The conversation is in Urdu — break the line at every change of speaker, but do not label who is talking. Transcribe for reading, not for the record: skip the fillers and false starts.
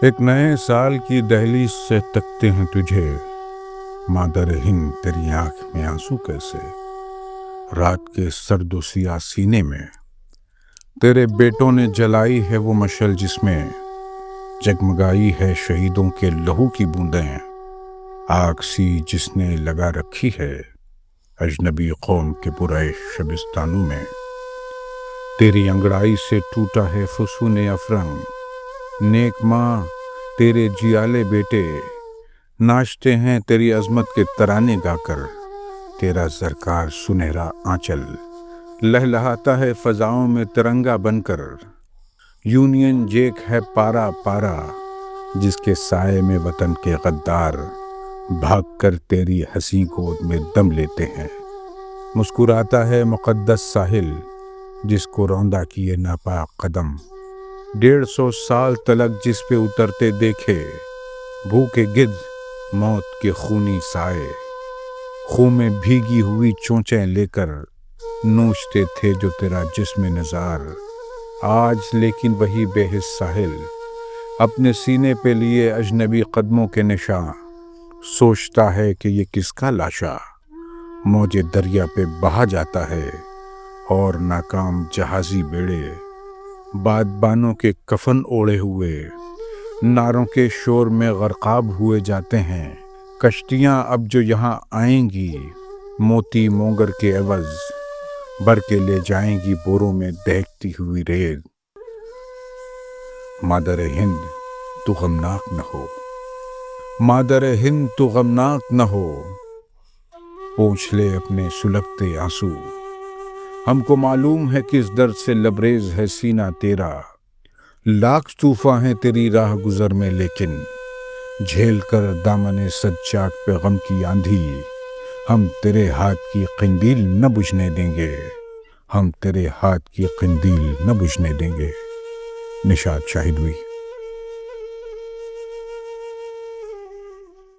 ایک نئے سال کی دہلیز سے تکتے ہیں تجھے، مادر ہند تیری آنکھ میں آنسو کیسے؟ رات کے سرد و سیاہ سینے میں تیرے بیٹوں نے جلائی ہے وہ مشعل، جس میں جگمگائی ہے شہیدوں کے لہو کی بوندیں، آگ سی جس نے لگا رکھی ہے اجنبی قوم کے برائے شبستانوں میں۔ تیری انگڑائی سے ٹوٹا ہے فسون افرنگ، نیک ماں تیرے جیالے بیٹے ناچتے ہیں تیری عظمت کے ترانے گا کر۔ تیرا زرکار سنہرا آنچل لہلہاتا ہے فضاؤں میں ترنگا بن کر۔ یونین جیک ہے پارا پارا، جس کے سائے میں وطن کے غدار بھاگ کر تیری حسین گود میں دم لیتے ہیں۔ مسکراتا ہے مقدس ساحل، جس کو روندا کیے ناپاک قدم 150 سال تلک جس پہ اترتے دیکھے بھوکے گدھ موت کے خونی سائے، خون میں بھیگی ہوئی چونچیں لے کر نوچتے تھے جو تیرا جسم نزار۔ آج لیکن وہی بے حس ساحل اپنے سینے پہ لیے اجنبی قدموں کے نشاں، سوچتا ہے کہ یہ کس کا لاشا موج دریا پہ بہا جاتا ہے، اور ناکام جہازی بیڑے بادبانوں کے کفن اوڑے ہوئے ناروں کے شور میں غرقاب ہوئے جاتے ہیں۔ کشتیاں اب جو یہاں آئیں گی موتی مونگر کے عوض بھر کے لے جائیں گی بوروں میں دہکتی ہوئی ریت۔ مادر ہند تو غمناک نہ ہو، مادر ہند تو غمناک نہ ہو، پوچھ لے اپنے سلگتے آنسو۔ ہم کو معلوم ہے کس درد سے لبریز ہے سینہ تیرا، لاکھ طوفاں ہیں تیری راہ گزر میں، لیکن جھیل کر دامن سجاد پہ غم کی آندھی ہم تیرے ہاتھ کی قندیل نہ بجھنے دیں گے، ہم تیرے ہاتھ کی قندیل نہ بجھنے دیں گے۔ نشاط شاہدوی۔